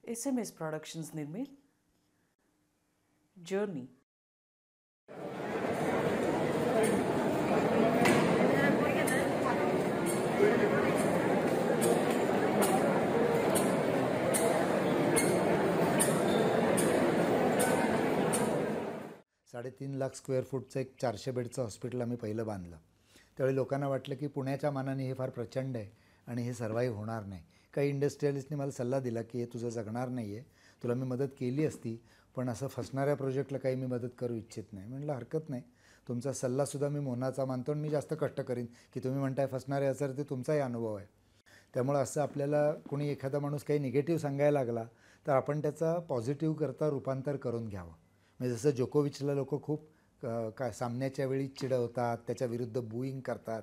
SMS Productions निर्मित journey. ₹3.5 lakh square फूटचं एक 400 बेडचं hospital आम्ही पहिलं बांधलं. त्यावेळी लोकांना वाटलं की पुण्याच्या मानाने हे फार प्रचंड आहे आणि हे सर्वाईव्ह होणार नाही. काही इंडस्ट्रियलिस्टनी मला सल्ला दिला की हे तुझं जगणार नाही आहे, तुला मी मदत केली असती, पण असं फसणाऱ्या प्रोजेक्टला काही मी मदत करू इच्छित नाही. म्हटलं हरकत नाही, तुमचा सल्लासुद्धा मी मोनाचा मानतो आणि मी जास्त कष्ट करीन. की तुम्ही म्हणताय फसणारे असेल ते तुमचाही अनुभव आहे. त्यामुळं असं आपल्याला कोणी एखादा माणूस काही निगेटिव्ह सांगायला लागला तर आपण त्याचा पॉझिटिव्ह करता रूपांतर करून घ्यावं. म्हणजे जसं जोकोविचला लोक खूप सामन्याच्या वेळी चिडवतात, त्याच्या विरुद्ध बुईंग करतात.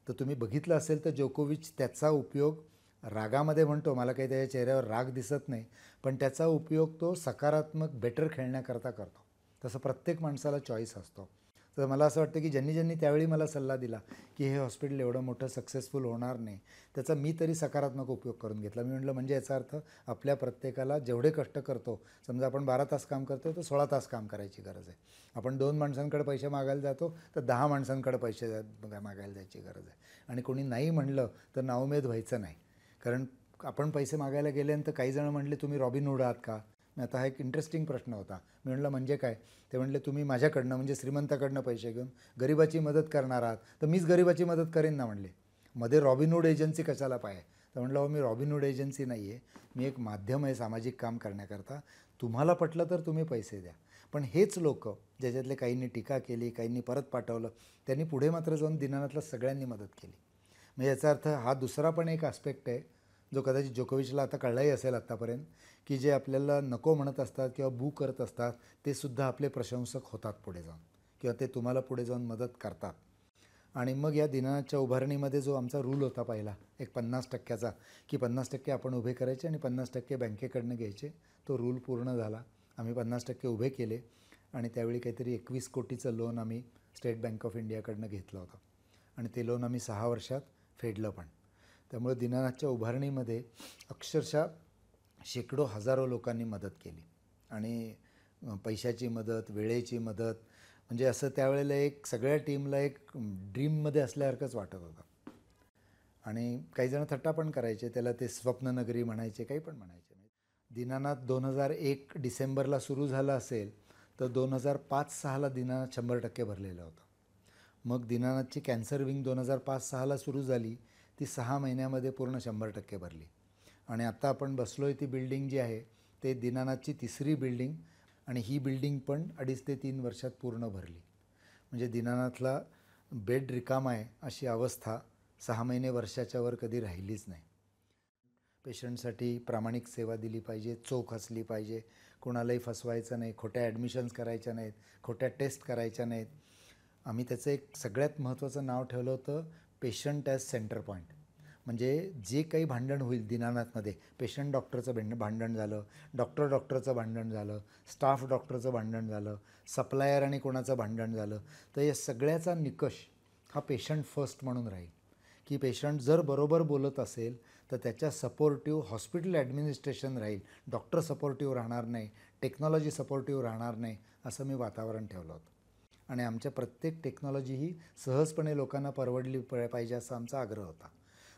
तर तुम्ही बघितलं असेल तर जोकोविच त्याचा उपयोग रागामध्ये म्हणतो, मला काही त्याच्या चेहऱ्यावर राग दिसत नाही, पण त्याचा उपयोग तो सकारात्मक बेटर खेळण्याकरता करतो. तसं प्रत्येक माणसाला चॉईस असतो. तर मला असं वाटतं की ज्यांनी त्यावेळी मला सल्ला दिला की हे हॉस्पिटल एवढं मोठं सक्सेसफुल होणार नाही, त्याचा मी तरी सकारात्मक उपयोग करून घेतला. मी म्हटलं म्हणजे याचा अर्थ आपल्या प्रत्येकाला जेवढे कष्ट करतो, समजा आपण 12 तास काम करतो तर 16 तास काम करायची गरज आहे. आपण 2 माणसांकडे पैसे मागायला जातो तर 10 माणसांकडे पैसे मागायला जायची गरज आहे. आणि कोणी नाही म्हणलं तर नाउमेद व्हायचं नाही. कारण आपण पैसे मागायला गेल्यानंतर काही जण म्हणले तुम्ही रॉबिनहूड आहात का. आता हा एक इंटरेस्टिंग प्रश्न होता. मी म्हटलं म्हणजे काय. ते म्हणले तुम्ही माझ्याकडनं म्हणजे श्रीमंताकडनं पैसे घेऊन गरिबाची मदत करणार आहात, तर मीच गरिबाची मदत करेन ना. म्हणले मध्ये रॉबिनहूड एजन्सी कशाला पाहिजे. तर म्हटलं हो, मी रॉबिनहूड एजन्सी नाही आहे, मी एक माध्यम आहे सामाजिक काम करण्याकरता. तुम्हाला पटलं तर तुम्ही पैसे द्या. पण हेच लोक ज्याच्यातले काहींनी टीका केली, काहींनी परत पाठवलं, त्यांनी पुढे मात्र जाऊन दिनानाथला सगळ्यांनी मदत केली. म्हणजे याचा अर्थ हा दुसरा पण एक आस्पेक्ट आहे जो कदाचित जोकोविचला आता कळलाही असेल आत्तापर्यंत, की जे आपल्याला नको म्हणत असतात किंवा बू करत असतात ते सुद्धा आपले प्रशंसक होतात पुढे जाऊन, किंवा ते तुम्हाला पुढे जाऊन मदत करतात. आणि मग या दिनानाथच्या उभारणीमध्ये जो आमचा रूल होता पहिला एक 50%चा, की 50% आपण उभे करायचे आणि 50% बँकेकडनं घ्यायचे, तो रूल पूर्ण झाला. आम्ही 50% उभे केले आणि त्यावेळी काहीतरी 21 कोटीचं लोन आम्ही स्टेट बँक ऑफ इंडियाकडनं घेतलं होतं आणि ते लोन आम्ही 6 वर्षात फेडलं पण. त्यामुळे दिनानाथच्या उभारणीमध्ये अक्षरशः शेकडो हजारो लोकांनी मदत केली आणि पैशाची मदत, वेळेची मदत, म्हणजे असं त्यावेळेला एक सगळ्या टीमला एक ड्रीममध्ये असल्यासारखंच वाटत होतं. आणि काही जण थट्टा पण करायचे, त्याला ते स्वप्ननगरी म्हणायचे, काही पण म्हणायचे. दिनानाथ 2001 डिसेंबरला सुरू झालं असेल तर 2005-06ला दिनानाथ 100% भरलेलं होतं. मग दिनानाथची कॅन्सर विंग 2005-06ला सुरू झाली, ती 6 महिन्यामध्ये पूर्ण 100% भरली. आणि आत्ता आपण बसलो आहे ती बिल्डिंग जी आहे ते दिनानाथची 3री बिल्डिंग, आणि ही बिल्डिंग पण 2.5 ते 3 वर्षात पूर्ण भरली. म्हणजे दिनानाथला बेड रिकामा आहे अशी अवस्था 6 महिने वर्षाच्या वर कधी राहिलीच नाही. पेशंटसाठी प्रामाणिक सेवा दिली पाहिजे, चोख असली पाहिजे, कोणालाही फसवायचं नाही, खोट्या ॲडमिशन्स करायच्या नाहीत, खोट्या टेस्ट करायच्या नाहीत. आम्ही त्याचं एक सगळ्यात महत्त्वाचं नाव ठेवलं होतं पेशंट ॲज सेंटर पॉईंट. म्हणजे जे काही भांडण होईल दिनानाथमध्ये, पेशंट डॉक्टरचं भांडण झालं, डॉक्टरचं भांडण झालं, स्टाफ डॉक्टरचं भांडण झालं, सप्लायर आणि कोणाचं भांडण झालं, तर या सगळ्याचा निकष हा पेशंट फर्स्ट म्हणून राहील. की पेशंट जर बरोबर बोलत असेल तर त्याच्या सपोर्टिव्ह हॉस्पिटल ॲडमिनिस्ट्रेशन राहील, डॉक्टर सपोर्टिव्ह राहणार नाही, टेक्नॉलॉजी सपोर्टिव्ह राहणार नाही, असं मी वातावरण ठेवलं होतं. आणि आमच्या प्रत्येक टेक्नॉलॉजी ही सहजपणे लोकांना परवडली पाहिजे असा आमचा आग्रह होता.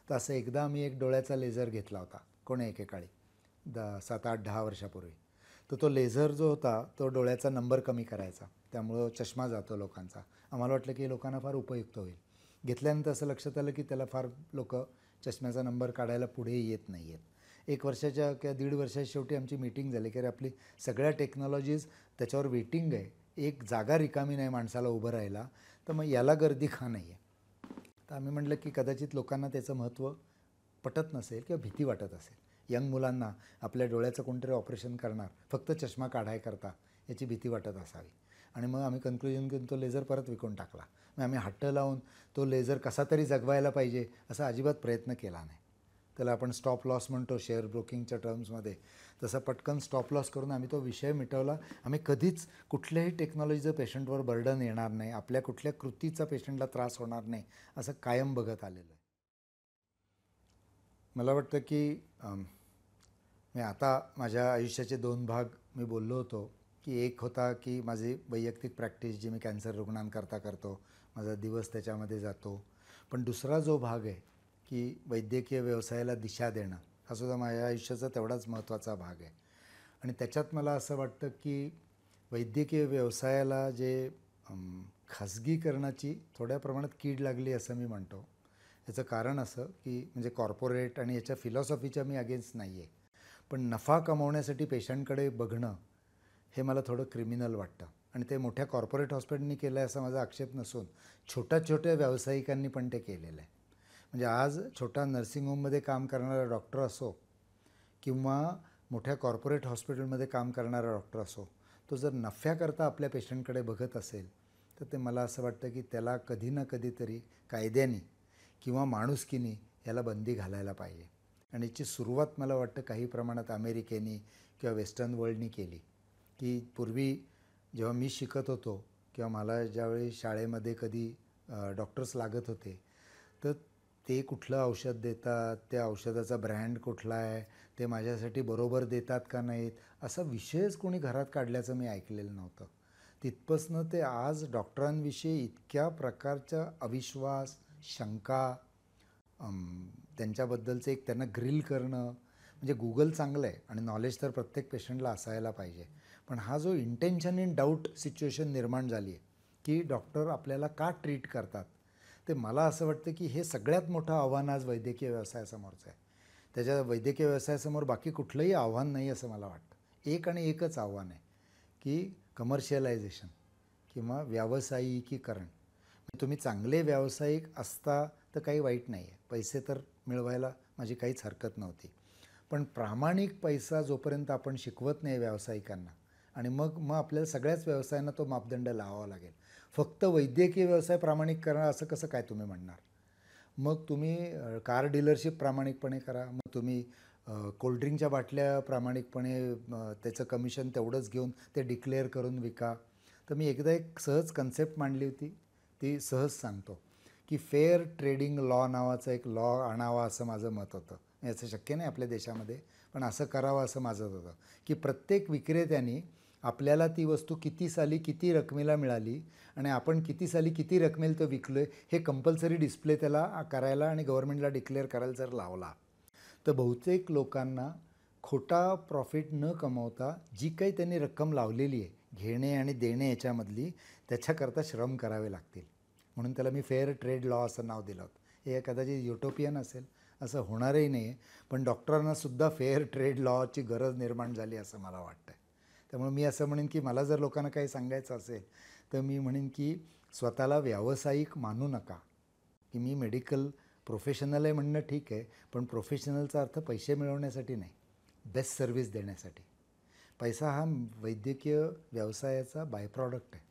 तर असं एकदा आम्ही एक डोळ्याचा लेझर घेतला होता कोणी एकेकाळी 7-8-10 वर्षापूर्वी. तर तो लेझर जो होता तो डोळ्याचा नंबर कमी करायचा, त्यामुळं चष्मा जातो लोकांचा. आम्हाला वाटलं की लोकांना फार उपयुक्त होईल. घेतल्यानंतर असं लक्षात आलं की त्याला फार लोक चष्म्याचा नंबर काढायला पुढे येत नाही आहेत. 1 वर्षाच्या किंवा 1.5 वर्षाच्या शेवटी आमची मीटिंग झाली की अरे आपली सगळ्या टेक्नॉलॉजीज त्याच्यावर वेटिंग आहे, एक जागा रिकामी नाही माणसाला उभं राहायला, तर मग याला गर्दी का नाही आहे. तर आम्ही म्हटलं की कदाचित लोकांना त्याचं महत्त्व पटत नसेल किंवा भीती वाटत असेल. यंग मुलांना आपल्या डोळ्याचं कोणतरी ऑपरेशन करणार फक्त चष्मा काढाय करता याची भीती वाटत असावी. आणि मग आम्ही कन्क्लुजन घेऊन तो लेझर परत विकून टाकला. मग आम्ही हट्ट लावून तो लेझर कसा तरी जगवायला पाहिजे असा अजिबात प्रयत्न केला नाही. त्याला आपण स्टॉप लॉस म्हणतो शेअर ब्रोकिंगच्या टर्म्समध्ये, तसं पटकन स्टॉप लॉस करून आम्ही तो विषय मिटवला. आम्ही कधीच कुठल्याही टेक्नॉलॉजीचं पेशंटवर बर्डन येणार नाही, आपल्या कुठल्या कृतीचा पेशंटला त्रास होणार नाही असं कायम बघत आलेलं आहे. मला वाटतं की मी आता माझ्या आयुष्याचे 2 भाग मी बोललो होतो, की एक होता की माझी वैयक्तिक प्रॅक्टिस जी मी कॅन्सर रुग्णांकरता करतो, माझा दिवस त्याच्यामध्ये जातो. पण दुसरा जो भाग आहे, की वैद्यकीय व्यवसायाला दिशा देणं, हा सुद्धा माझ्या आयुष्याचा तेवढाच महत्त्वाचा भाग आहे. आणि त्याच्यात मला असं वाटतं, की वैद्यकीय व्यवसायाला जे खाजगीकरणाची थोड्या प्रमाणात कीड लागली असं मी म्हणतो. याचं कारण असं, की म्हणजे कॉर्पोरेट आणि याच्या फिलॉसॉफीच्या मी अगेन्स्ट नाही आहे. पण नफा कमवण्यासाठी पेशंटकडे बघणं हे मला थोडं क्रिमिनल वाटतं. आणि ते मोठ्या कॉर्पोरेट हॉस्पिटलनी केलं आहे असा माझा आक्षेप नसून छोट्या छोट्या व्यावसायिकांनी पण ते केलेलं आहे. म्हणजे आज छोटा नर्सिंग होममध्ये काम करणारा डॉक्टर असो किंवा मोठ्या कॉर्पोरेट हॉस्पिटलमध्ये काम करणारा डॉक्टर असो, तो जर नफ्याकरता आपल्या पेशंटकडे बघत असेल तर ते मला असं वाटतं की त्याला कधी ना कधीतरी कायद्याने किंवा माणुसकीने याला बंदी घालायला पाहिजे. आणि याची सुरुवात मला वाटतं काही प्रमाणात अमेरिकेने किंवा वेस्टर्न वर्ल्डनी केली. की पूर्वी जेव्हा मी शिकत होतो किंवा मला ज्यावेळी शाळेमध्ये कधी डॉक्टर्स लागत होते, तर ते कुठलं औषध देतात, त्या औषधाचा ब्रँड कुठला आहे, ते माझ्यासाठी बरोबर देतात का नाहीत, असा विषयच कोणी घरात काढल्याचं मी ऐकलेलं नव्हतं. तिथपासनं ते आज डॉक्टरांविषयी इतक्या प्रकारचा अविश्वास, शंका, त्यांच्याबद्दलचं एक त्यांना ग्रिल करणं. म्हणजे गुगल चांगलं आहे आणि नॉलेज तर प्रत्येक पेशंटला असायला पाहिजे. पण हा जो इंटेन्शन इन डाऊट सिच्युएशन निर्माण झाली आहे, की डॉक्टर आपल्याला का ट्रीट करतात, ते मला असं वाटतं की हे सगळ्यात मोठं आव्हान आज वैद्यकीय व्यवसायासमोरचं आहे. त्याच्या वैद्यकीय व्यवसायासमोर बाकी कुठलंही आव्हान नाही असं मला वाटतं. एक आणि एकच आव्हान आहे, की कमर्शियलायझेशन किंवा व्यावसायिकीकरण. तुम्ही चांगले व्यावसायिक असता तर काही वाईट नाही आहे, पैसे तर मिळवायला माझी काहीच हरकत नव्हती. पण प्रामाणिक पैसा जोपर्यंत आपण शिकवत नाही व्यावसायिकांना, आणि मग आपल्याला सगळ्याच व्यवसायांना तो मापदंड लावावा लागेल. फक्त वैद्यकीय व्यवसाय प्रामाणिक करा असं कसं काय तुम्ही म्हणणार? मग तुम्ही कार डीलरशिप प्रामाणिकपणे करा, मग तुम्ही कोल्ड्रिंकच्या बाटल्या प्रामाणिकपणे त्याचं कमिशन तेवढंच घेऊन ते डिक्लेअर करून विका. तर मी एकदा एक सहज कन्सेप्ट मांडली होती, ती सहज सांगतो, की फेअर ट्रेडिंग लॉ नावाचा एक लॉ आणावा असं माझं मत होतं. याचं शक्य नाही आपल्या देशामध्ये, पण असं करावं असं माझं होतं, की प्रत्येक विक्रेत्याने आपल्याला ती वस्तू किती साली किती रकमेला मिळाली आणि आपण किती साली किती रकमेला तो विकलो आहे हे कंपल्सरी डिस्प्ले त्याला करायला आणि गव्हर्नमेंटला डिक्लेअर करायला जर लावला, तर बहुतेक लोकांना खोटा प्रॉफिट न कमवता जी काही त्यांनी रक्कम लावलेली आहे घेणे आणि देणे याच्यामधली, त्याच्याकरता श्रम करावे लागतील. म्हणून त्याला मी फेअर ट्रेड लॉ असं नाव दिलं होतं. हे कदाचित युटोपियन असेल, असं होणारही नाही आहे, पण डॉक्टरांनासुद्धा फेअर ट्रेड लॉची गरज निर्माण झाली असं मला वाटतं. त्यामुळे मी असं म्हणेन की मला जर लोकांना काही सांगायचं असेल तर मी म्हणेन की स्वतःला व्यावसायिक मानू नका. की मी मेडिकल प्रोफेशनल आहे म्हणणं ठीक आहे, पण प्रोफेशनलचा अर्थ पैसे मिळवण्यासाठी नाही, बेस्ट सर्व्हिस देण्यासाठी. पैसा हा वैद्यकीय व्यवसायाचा बाय प्रॉडक्ट आहे.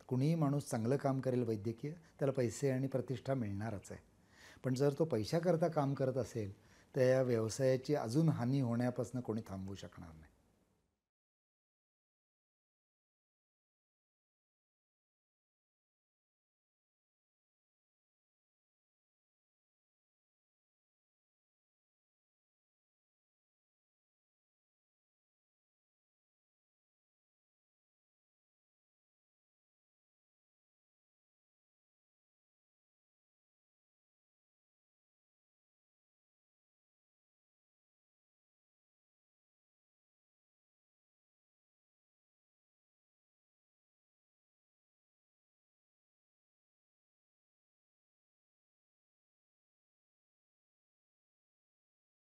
कुणीही माणूस चांगलं काम करेल वैद्यकीय, त्याला पैसे आणि प्रतिष्ठा मिळणारच आहे. पण जर तो पैशाकरता काम करत असेल तर या व्यवसायाची अजून हानी होण्यापासून कोणी थांबवू शकणार नाही.